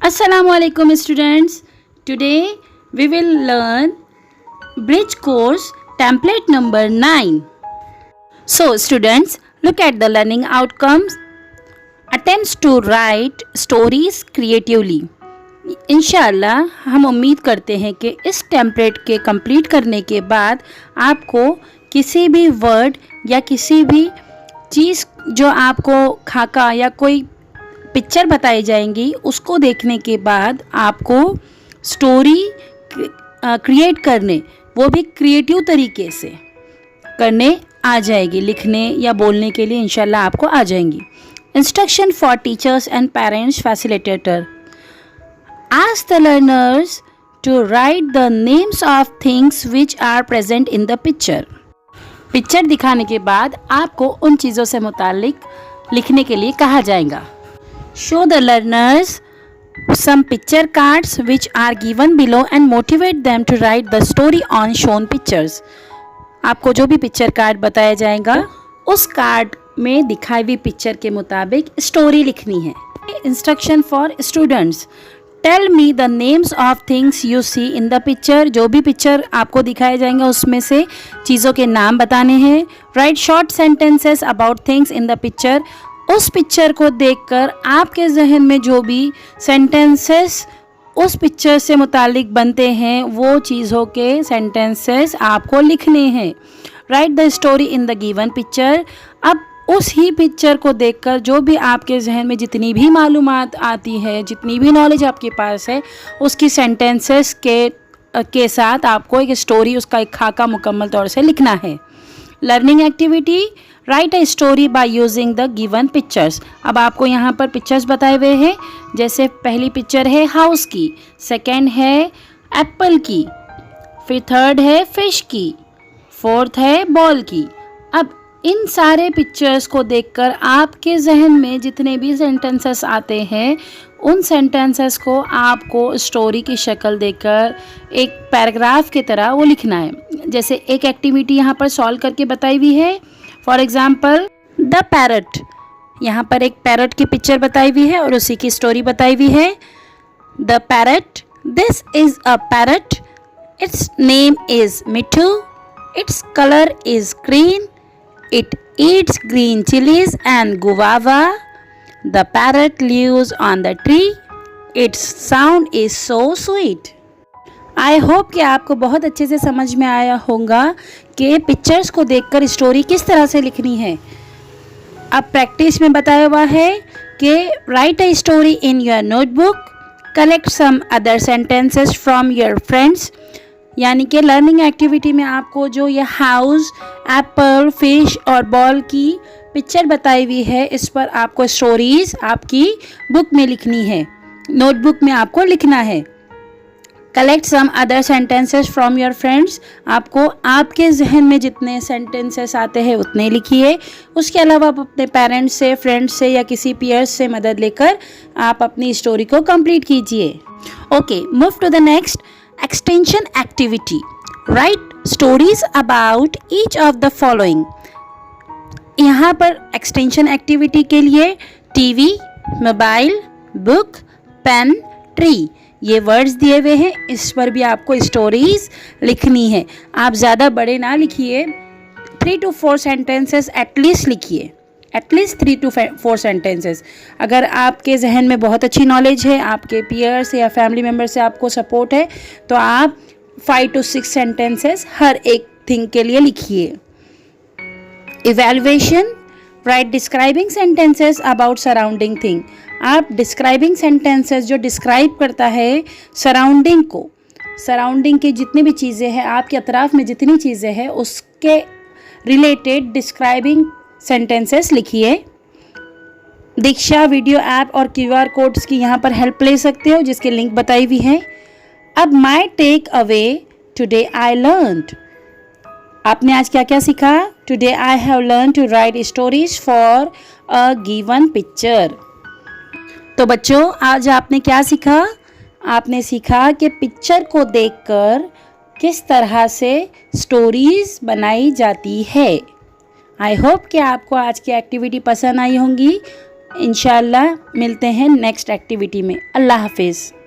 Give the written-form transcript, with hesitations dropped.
Assalamualaikum students. Today we will learn bridge course template number 9. So students, look at the learning outcomes. Attempts to write stories creatively. इंशाल्लाह हम उम्मीद करते हैं कि इस template के कंप्लीट करने के बाद आपको किसी भी वर्ड या किसी भी चीज़ जो आपको खाका या कोई पिक्चर बताई जाएंगी उसको देखने के बाद आपको स्टोरी क्रिएट करने, वो भी क्रिएटिव तरीके से करने आ जाएगी। लिखने या बोलने के लिए इंशाल्लाह आपको आ जाएंगी। Instruction for teachers and parents facilitator. Ask the learners to write the names of things which are present in the picture. Picture दिखाने के बाद आपको उन चीज़ों से मुतालिक लिखने के लिए कहा जाएगा। Show the learners some picture cards which are given below and motivate them to write the story on shown pictures. आपको जो भी पिक्चर कार्ड बताया जाएगा उस कार्ड में दिखाई हुई पिक्चर के मुताबिक स्टोरी लिखनी है। Instruction for students. Tell me the names of things you see in the picture. जो भी पिक्चर आपको दिखाए जाएंगे उसमें से चीज़ों के नाम बताने हैं। Right short sentences about things in the picture. उस पिक्चर को देखकर आपके जहन में जो भी सेंटेंसेस उस पिक्चर से मुतालिक बनते हैं वो चीज़ों के सेंटेंसेस आपको लिखने हैं। Right the story in the given picture. अब उस ही पिक्चर को देखकर जो भी आपके जहन में जितनी भी मालूमात आती है, जितनी भी नॉलेज आपके पास है, उसकी सेंटेंसेस के साथ आपको एक स्टोरी, उसका एक खाका मुकम्मल तौर से लिखना है। Learning activity. Right a story by using the given pictures. अब आपको यहाँ पर पिक्चर्स बताए हुए हैं, जैसे पहली पिक्चर है हाउस की, सेकेंड है एप्पल की, फिर थर्ड है फिश की, फोर्थ है बॉल की। अब इन सारे पिक्चर्स को देखकर आपके जहन में जितने भी सेंटेंसेस आते हैं उन सेंटेंसेस को आपको स्टोरी की शक्ल देकर एक पैराग्राफ की तरह वो लिखना है। जैसे एक एक्टिविटी यहाँ पर सॉल्व करके बताई हुई है। For example the parrot. यहाँ पर एक पैरट की पिक्चर बताई हुई है और उसी की स्टोरी बताई हुई है। The parrot. This is a parrot. It's name is Mithu. Its colour is green. It eats green chilies and guava. The parrot lives on the tree. Its sound is so sweet. I hope कि आपको बहुत अच्छे से समझ में आया होगा कि पिक्चर्स को देखकर स्टोरी किस तरह से लिखनी है। अब प्रैक्टिस में बताया हुआ है कि write a story in your notebook, collect some other sentences from your friends. यानी कि लर्निंग एक्टिविटी में आपको जो ये हाउस, एप्पल, फिश और बॉल की पिक्चर बताई हुई है इस पर आपको स्टोरीज आपकी बुक में लिखनी है, नोटबुक में आपको लिखना है। Collect some other sentences from your friends. आपको आपके जहन में जितने सेंटेंसेस आते हैं उतने लिखिए। उसके अलावा आप अपने पेरेंट्स से, फ्रेंड्स से या किसी पीयर्स से मदद लेकर आप अपनी स्टोरी को कंप्लीट कीजिए। Okay, move to the next extension activity. Write stories about each of the following. यहाँ पर एक्सटेंशन एक्टिविटी के लिए TV, mobile, book, pen, tree ये वर्ड्स दिए हुए हैं। इस पर भी आपको स्टोरीज लिखनी है। आप ज़्यादा बड़े ना लिखिए, 3 to 4 सेंटेंसेस एटलीस्ट लिखिए, एटलीस्ट 3 to 4 सेंटेंसेस। अगर आपके जहन में बहुत अच्छी नॉलेज है, आपके पीयर्स या फैमिली मेम्बर से आपको सपोर्ट है, तो आप 5 to 6 सेंटेंसेस हर एक थिंग के लिए लिखिए। Evaluation. Right describing sentences about surrounding thing. आप डिस्क्राइबिंग सेंटेंसेस जो डिस्क्राइब करता है सराउंडिंग को, सराउंडिंग की जितनी भी चीज़ें हैं, आपके अतराफ में जितनी चीज़ें हैं उसके रिलेटेड डिस्क्राइबिंग सेंटेंसेस लिखिए। दीक्षा वीडियो ऐप और QR कोड्स की यहाँ पर हेल्प ले सकते हो जिसकी लिंक बताई हुई है। अब my take away today I learned. आपने आज क्या क्या सीखा? Today I have learn to write stories for a given picture. तो बच्चों, आज आपने क्या सीखा? आपने सीखा कि पिक्चर को देखकर किस तरह से स्टोरीज बनाई जाती है। आई होप कि आपको आज की एक्टिविटी पसंद आई होंगी इंशाल्लाह मिलते हैं नेक्स्ट एक्टिविटी में। अल्लाह हाफिज़।